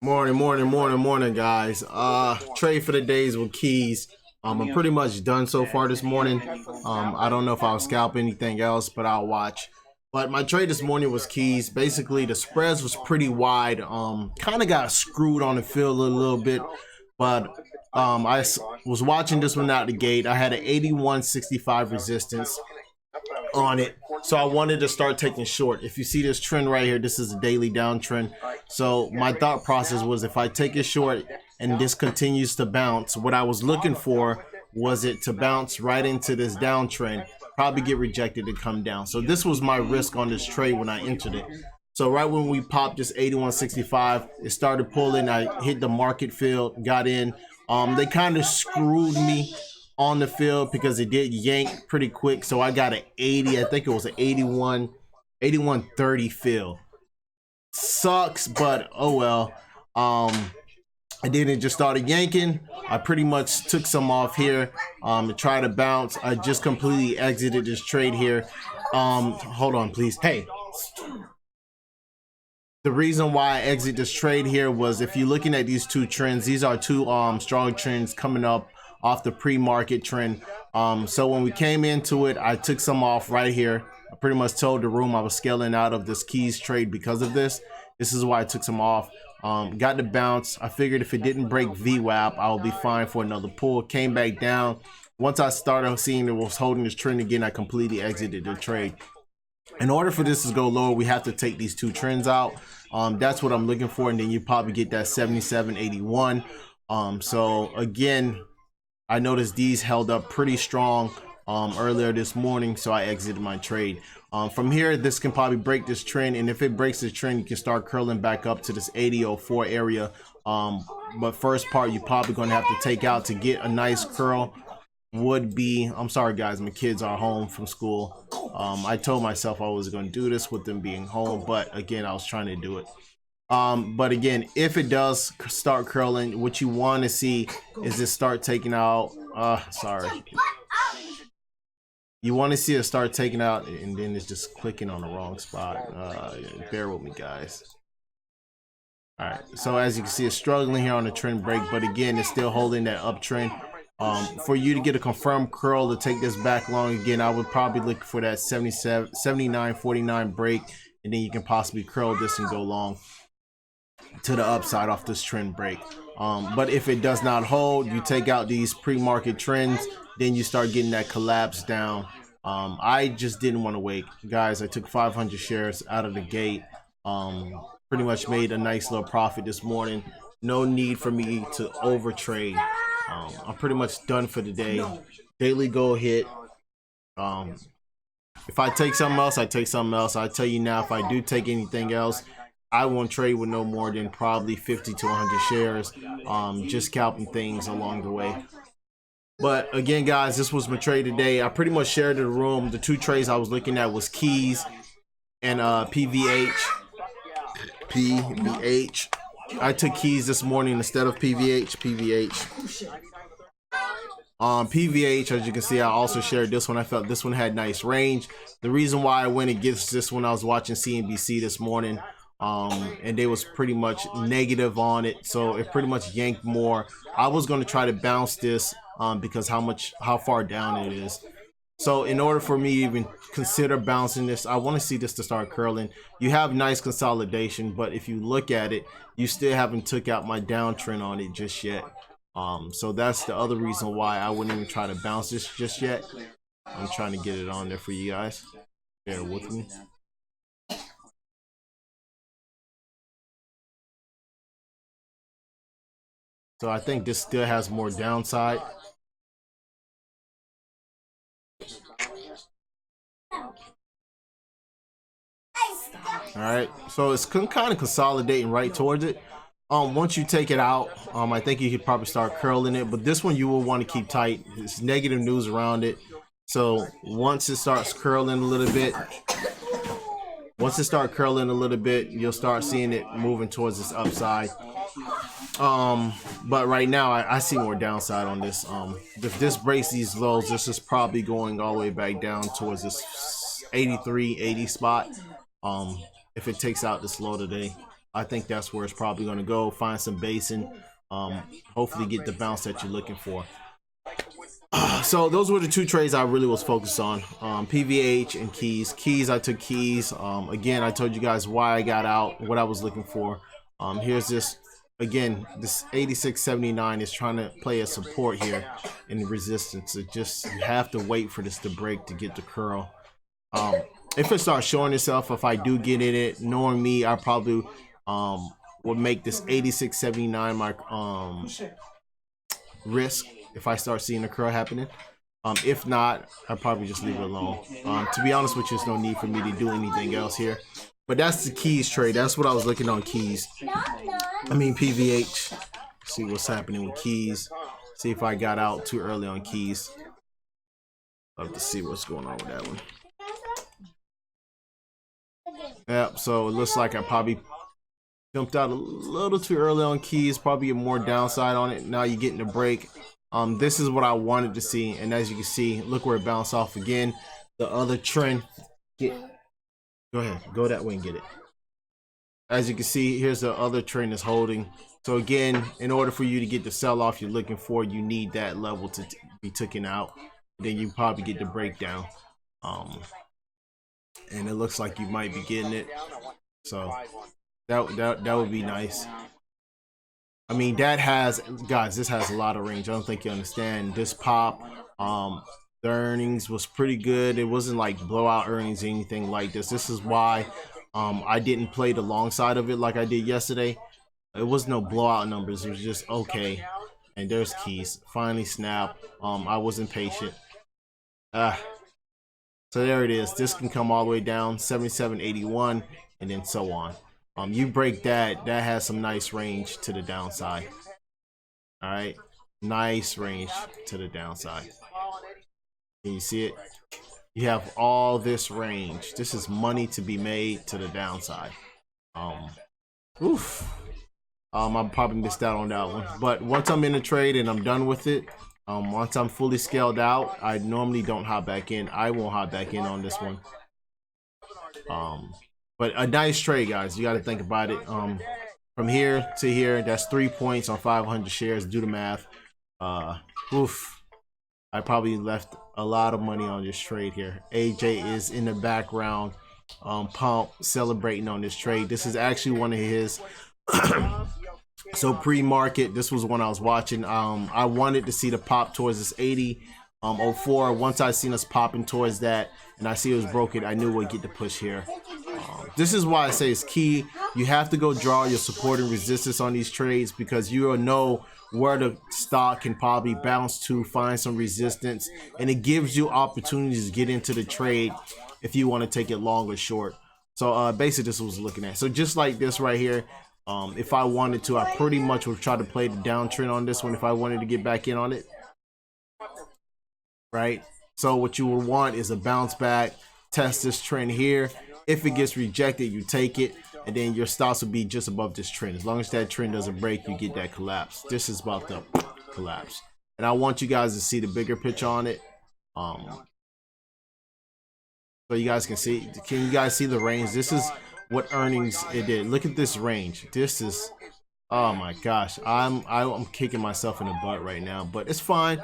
Morning, guys. Trade for the days with keys. I'm pretty much done so far this morning. I don't know if I'll scalp anything else, but I'll watch. But my trade this morning was keys. Basically, the spreads was pretty wide. Kind of got screwed on the field a little bit, but was watching this one out the gate. I had an 81.65 resistance on it. So I wanted to start taking short. If you see this trend right here, this is a daily downtrend. So my thought process was if I take it short and this continues to bounce, what I was looking for was it to bounce right into this downtrend, probably get rejected and come down. So this was my risk on this trade when I entered it. So right when we popped this 81.65, it started pulling. I hit the market field, got in. They kind of screwed me on the field because it did yank pretty quick. So I got an 80, I think it was an 81.30 fill. Sucks, but oh well. And then it just started yanking. I pretty much took some off here to try to bounce. I just completely exited this trade here. Hold on, please. Hey. The reason why I exit this trade here was if you're looking at these two trends, these are two strong trends coming up off the pre-market trend. So when we came into it, I took some off right here. I pretty much told the room I was scaling out of this keys trade because of this. This is why I took some off. Got the bounce. I figured if it didn't break VWAP, I would be fine for another pull. Came back down. Once I started seeing it was holding this trend again, I completely exited the trade. In order for this to go lower, we have to take these two trends out. That's what I'm looking for, and then you probably get that 77.81. So again, I noticed these held up pretty strong earlier this morning, so I exited my trade. From here, this can probably break this trend, and if it breaks the trend, you can start curling back up to this 80.04 area. But first part, you're probably going to have to take out to get a nice curl would be, I'm sorry guys, my kids are home from school. I told myself I was going to do this with them being home, but again, I was trying to do it. But again, if it does start curling, what you want to see is it start taking out, you want to see it start taking out, and then it's just clicking on the wrong spot. Bear with me, guys. All right, so as you can see, it's struggling here on the trend break, but again, it's still holding that uptrend. For you to get a confirmed curl to take this back long again, I would probably look for that 79.49 break, and then you can possibly curl this and go long to the upside off this trend break. But if it does not hold, you take out these pre-market trends, then you start getting that collapse down. I just didn't want to wait, guys. I took 500 shares out of the gate. Pretty much made a nice little profit this morning. No need for me to over trade. I'm pretty much done for the day. Daily goal hit. If I take something else, I take something else. I tell you now, if I do take anything else, I won't trade with no more than probably 50 to 100 shares. Just scalping things along the way. But again, guys, this was my trade today. I pretty much shared the room. The two trades I was looking at was keys and PVH. I took keys this morning instead of PVH. PVH, as you can see, I also shared this one. I felt this one had nice range. The reason why I went against this one, I was watching CNBC this morning, and they was pretty much negative on it, so it pretty much yanked more. I was going to try to bounce this because how far down it is. So in order for me to even consider bouncing this, I want to see this to start curling. You have nice consolidation, but if you look at it, you still haven't took out my downtrend on it just yet. So that's the other reason why I wouldn't even try to bounce this just yet. I'm trying to get it on there for you guys. Bear with me. So I think this still has more downside. All right, so it's kind of consolidating right towards it. Once you take it out, I think you could probably start curling it, but this one you will want to keep tight. It's negative news around it. So once it starts curling a little bit, you'll start seeing it moving towards this upside. But right now I see more downside on this. If this breaks these lows, this is probably going all the way back down towards this 83, 80 spot. If it takes out this low today. I think that's where it's probably going to go. Find some basin, hopefully get the bounce that you're looking for. So those were the two trades I really was focused on, PVH and keys. Keys, I took keys. Again, I told you guys why I got out, what I was looking for. Here's this, again, this 86.79 is trying to play a support here in resistance. It just, you have to wait for this to break to get the curl. If it starts showing itself, if I do get in it, knowing me, I probably would make this 86.79 my risk if I start seeing the curl happening. If not, I'll probably just leave it alone. To be honest with you, there's no need for me to do anything else here. But that's the keys trade. That's what I was looking on keys. I mean PVH. See what's happening with keys. See if I got out too early on keys. I'll have to see what's going on with that one. Yep, so it looks like I probably jumped out a little too early on keys. Probably more downside on it. Now you're getting the break. This is what I wanted to see, and as you can see, look where it bounced off again. The other trend, go ahead, go that way and get it. As you can see, here's the other trend is holding. So again, in order for you to get the sell-off you're looking for, you need that level to be taken out. Then you probably get the breakdown. And it looks like you might be getting it. So that would be nice. I mean, that has, guys, this has a lot of range. I don't think you understand. This pop, the earnings was pretty good. It wasn't like blowout earnings or anything like this. This is why I didn't play the long side of it like I did yesterday. It was no blowout numbers. It was just okay. And there's keys. Finally snap. I wasn't patient. So there it is. This can come all the way down, 77.81, and then so on. You break that, that has some nice range to the downside. All right, nice range to the downside. Can you see it? You have all this range. This is money to be made to the downside. I probably missed out on that one. But once I'm in the trade and I'm done with it, once I'm fully scaled out, I normally don't hop back in. I won't hop back in on this one. But a nice trade, guys. You got to think about it. From here to here, that's 3 points on 500 shares. Do the math. I probably left a lot of money on this trade here. AJ is in the background, pump, celebrating on this trade. This is actually one of his. So pre-market, this was one I was watching. I wanted to see the pop towards this 80.04. Once I seen us popping towards that, and I see it was broken, I knew we'd get the push here. This is why I say it's key. You have to go draw your support and resistance on these trades, because you will know where the stock can probably bounce to, find some resistance, and it gives you opportunities to get into the trade if you want to take it long or short. So basically this was looking at. So just like this right here, if I wanted to, I pretty much would try to play the downtrend on this one if I wanted to get back in on it. Right? So what you would want is a bounce back, test this trend here. If it gets rejected, you take it, and then your stops will be just above this trend. As long as that trend doesn't break, you get that collapse. This is about to collapse. And I want you guys to see the bigger picture on it. So you guys can see, can you guys see the range? This is what earnings it did. Look at this range. This is, oh my gosh, I'm kicking myself in the butt right now, but it's fine.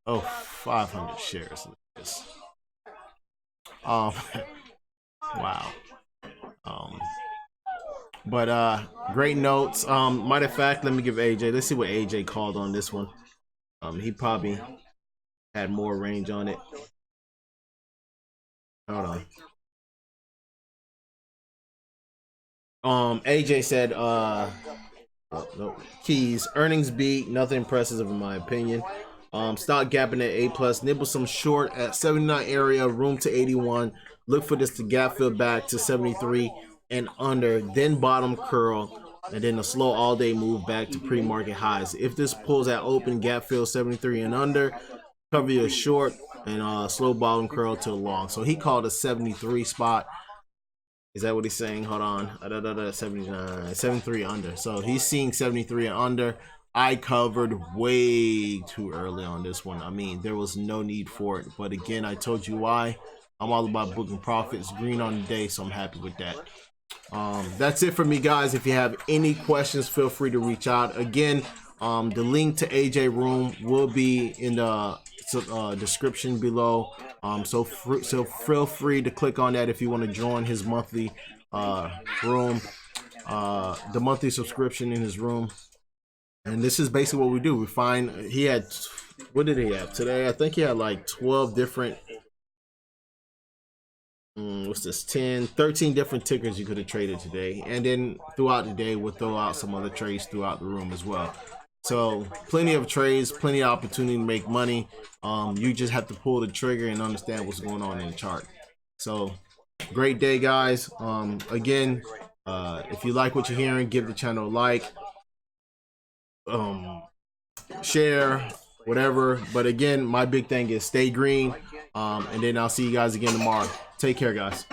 Oh, 500 shares. Look at this. Wow. But great notes. Matter of fact, let me give AJ. Let's see what AJ called on this one. He probably had more range on it. Hold on. AJ said no, keys, earnings beat, nothing impressive in my opinion. Stock gapping at A+, nibble some short at 79 area, room to 81. Look for this to gap fill back to 73 and under, then bottom curl, and then a slow all day move back to pre-market highs. If this pulls at open, gap fill 73 and under, cover your short, and slow bottom curl to long. So he called a 73 spot. Is that what he's saying? Hold on. 79, 73 under. So he's seeing 73 and under. I covered way too early on this one. I mean, there was no need for it. But again, I told you why. I'm all about booking profits. Green on the day, so I'm happy with that. That's it for me, guys. If you have any questions, feel free to reach out. Again, the link to AJ room will be in the description below. So feel free to click on that if you want to join his monthly room, the monthly subscription in his room. And this is basically what we do. We find he had, what did he have today? I think he had like 12 different, what's this, 10, 13 different tickers you could have traded today. And then throughout the day, we'll throw out some other trades throughout the room as well. So plenty of trades, plenty of opportunity to make money. You just have to pull the trigger and understand what's going on in the chart. So great day, guys. Again, if you like what you're hearing, give the channel a like, share, whatever. But again, my big thing is stay green. And then I'll see you guys again tomorrow. Take care, guys.